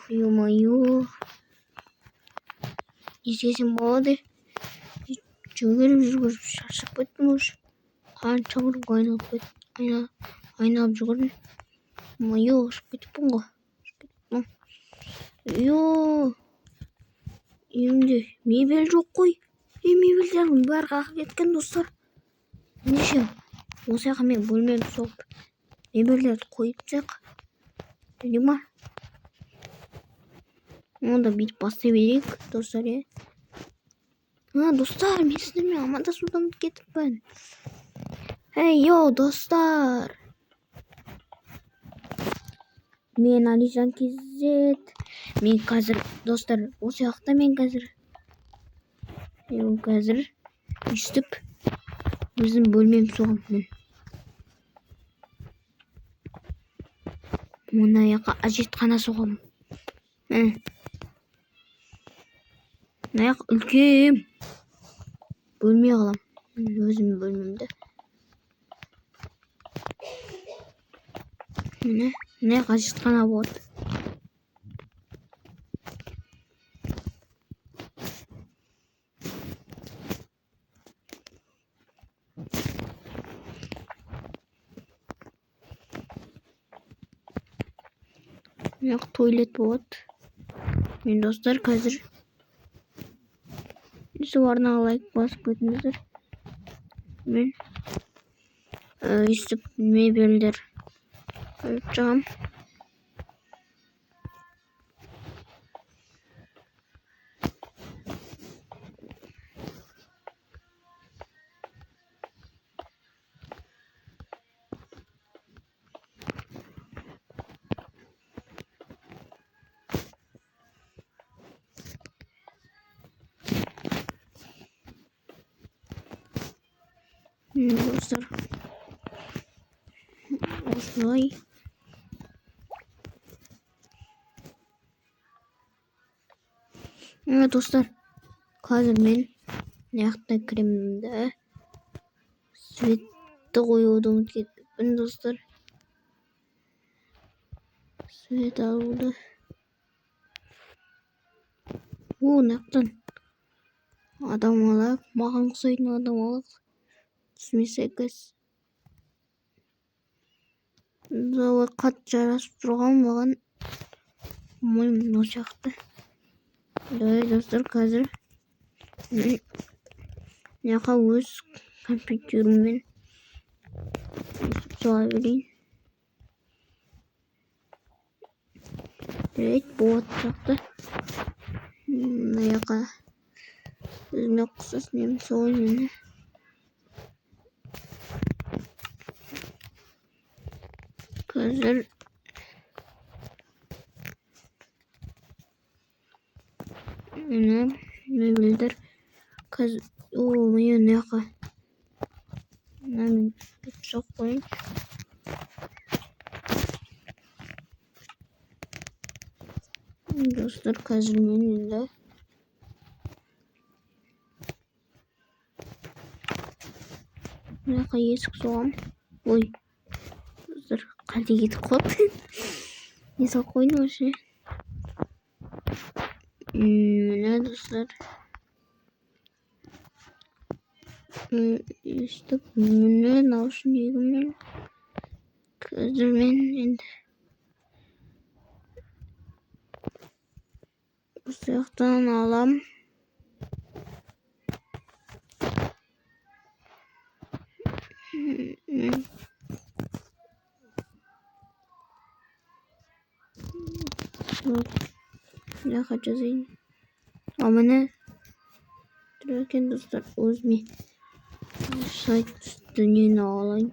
ё-моё. 이제는 뭐지? 저기를 жүргізіп шаршап кеттім уже. Қанша құрып айналып жүгірдім. Ё, ұшып кетіппін ғой. Ё, үйімде мебель жоқ қой. Мебельдердің бәрі қағып кеткен достар. Ендеше осы жаққа мен бөлмемді соғып мебельдерді қойып тастайық. Деді ма? Онда бүйтіп бастай берейік достар. Достар, мен сіздермен амандасудан кетіппін. Йоу, достар. Мен Алижан KZ. Мен қазір, достар, осы жақта мен қазір өйстіп өзім бөлмем соғымын. Мына жаққа әжетхана соғамын. Мына жақ үлкен бөлме қалам. Өзім бөлмемді. Мына жақ әжетхана болады. Мына жақ туалет болады. Мен достар қазір жоғарына лайк басып кетіңіздер. Мен өйстіп мебельдер қойып жағам. Достар, осылай. Достар, қазір мен мына кремді светті қоюды ұмытып кетіппін достар. Свет алуды. Мына жақтан адам алып, маған ұқсайтын адам алып. Түсіме сәйкес. Зауы қат жарасып тұрған маған. Мойым осы жақта. Достар, қазір мен жаққа өз компьютеріммен соға берейін. Болады жақта. Мына жаққа өзіме ұқсас немін соғайын. Қазір мебельдер қазір мына жаққа мен соғып қойын. Достар, қазір мен енді мына жаққа есік соғам. Ой, достар, қалды кетіп қалды. Не соғып қойдым вообще. Міне достар. Өйстіп міне наушнигіммен. Қазір мен енді осы жақтан алам. Жаққа жазайын. Міне тұр екен достар, өзіме сайт дүниені алайын.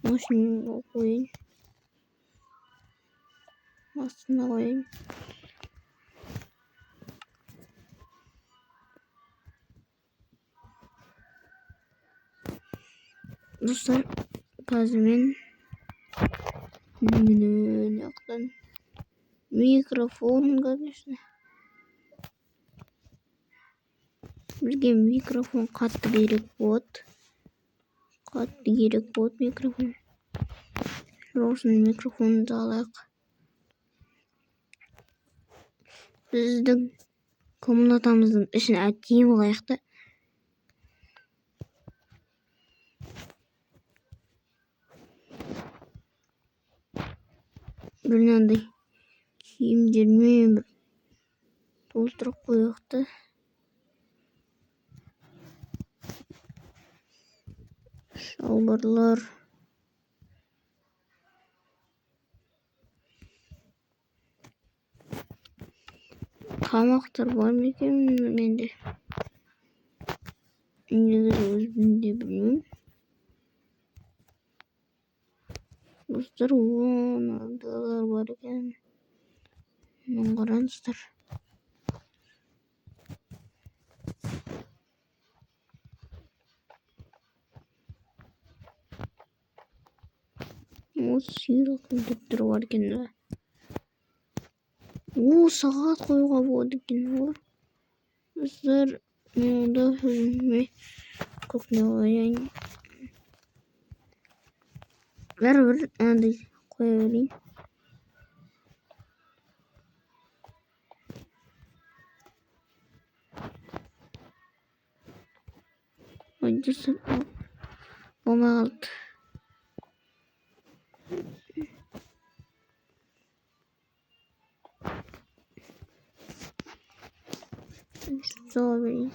Машинаны қойын. Астына қойын. Достар, қазір мен міне жақтан микрофон, конечно. Бізге микрофон қатты керек болады. Микрофон. осының микрофонды алайық. Біздің комнатамыздың ішін әдейі қылайық та. Бір мынандай киімдермен бір толтырып қояйық та. Шалбарлар. Тамақтар бар ма екен менде? Негізі өзімде білмеймін. Достар, мыналар бар екен. Мынаны қараңыздар. Сыйлық түрлері бар екен. Сағат қоюға болады екен ғой. Достар, мен онда өзіме көп не қояйын. Бәрібір андай қоя берейін. Ой, достар, болмай қалды. Сала берейін.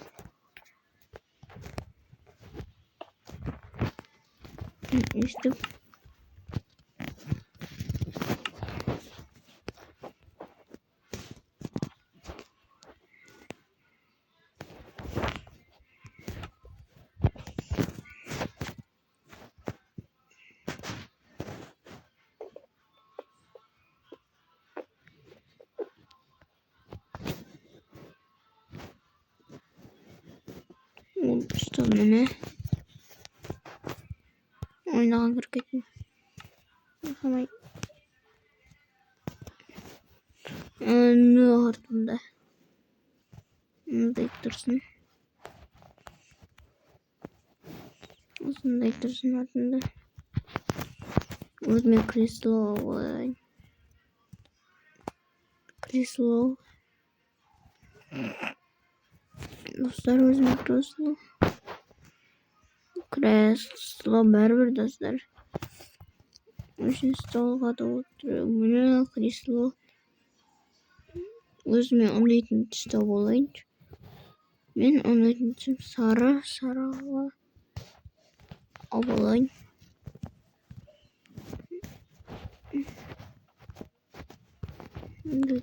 Өйстіп. Достар, міне. Ойнаған кіргетін. Қамай. Артымда. Мындай тұрсын. Осындай тұрсын артымда. Өзіме кресло алайын. Кресло. Достар, өзіме кресло. Кресло бәрібір, достар. Үшін столға да отырып. Міне кресло. Өзіме ұнайтын түсті болайын. Мен ұнайтын түсім сарыға алайын.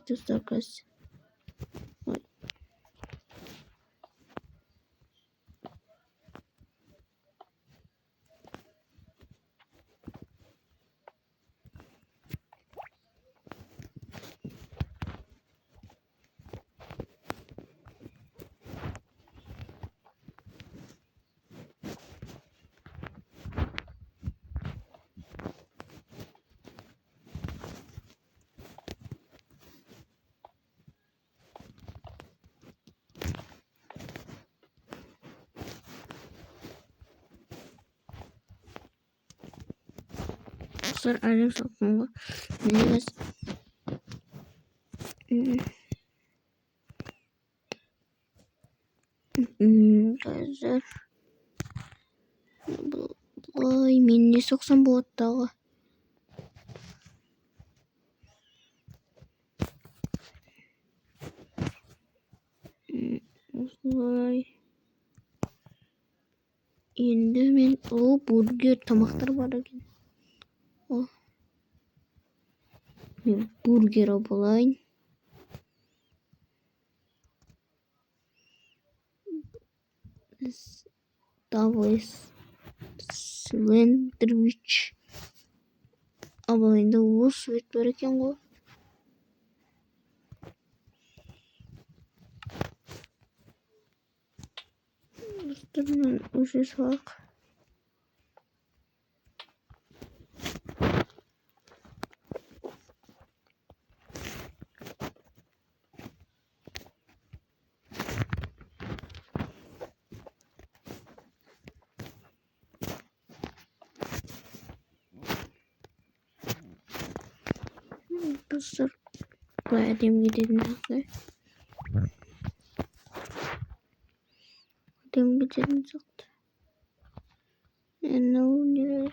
Достар, қазір. Dostlar, әлем соққанға. Негіз. Қазір. Бұлай, мен не соқсам болады дағы. Осылай. Енді мен бургер тамақтар бар екен. Мен бургер алайын. Давай сэндвич алайын да, осы ет бар екен ғой. Достар, осы салайық. достар. Былай әдем кететін сияқты. Әдем кететін сияқты. Мынау не?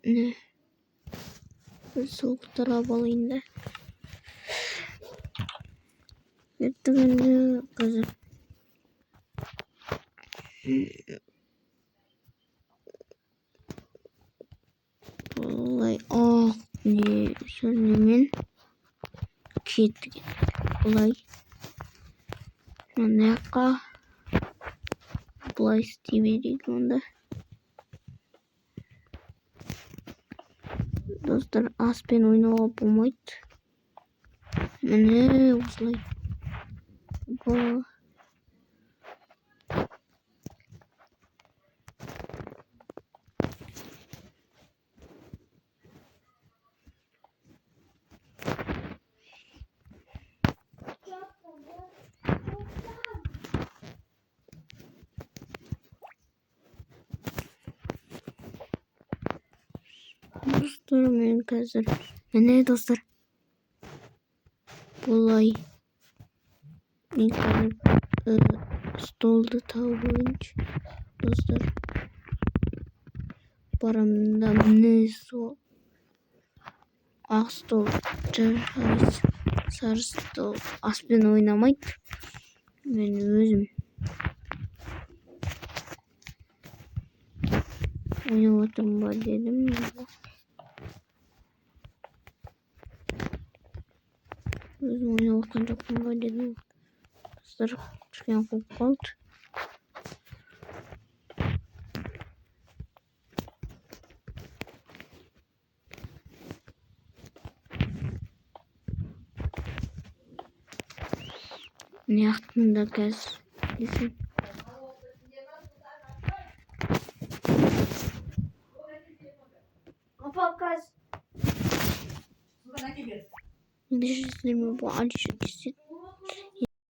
Міне. Суықтыра алайын да. Кеттік енді қазір. Бұлай не сонымен кеттік. Бұлай мына жаққа бұлай істей берейік онда. Достар, аспен ойнауға болмайды. Міне осылай. Dostlar, мен қазір. Міне достар. Бұлай. Мен қазір столды табайыншы. Достар. Барамда міне сол. Ақ стол жарайсы. Сары стол аспен ойнамайды. Мен өзім ойнап отырмын ба дедім. Өзім ойнап отқан жоқпын ба дедім. Достар, кішкене қуып қалды. Не ақтында қазір десем. Deixa eu ver,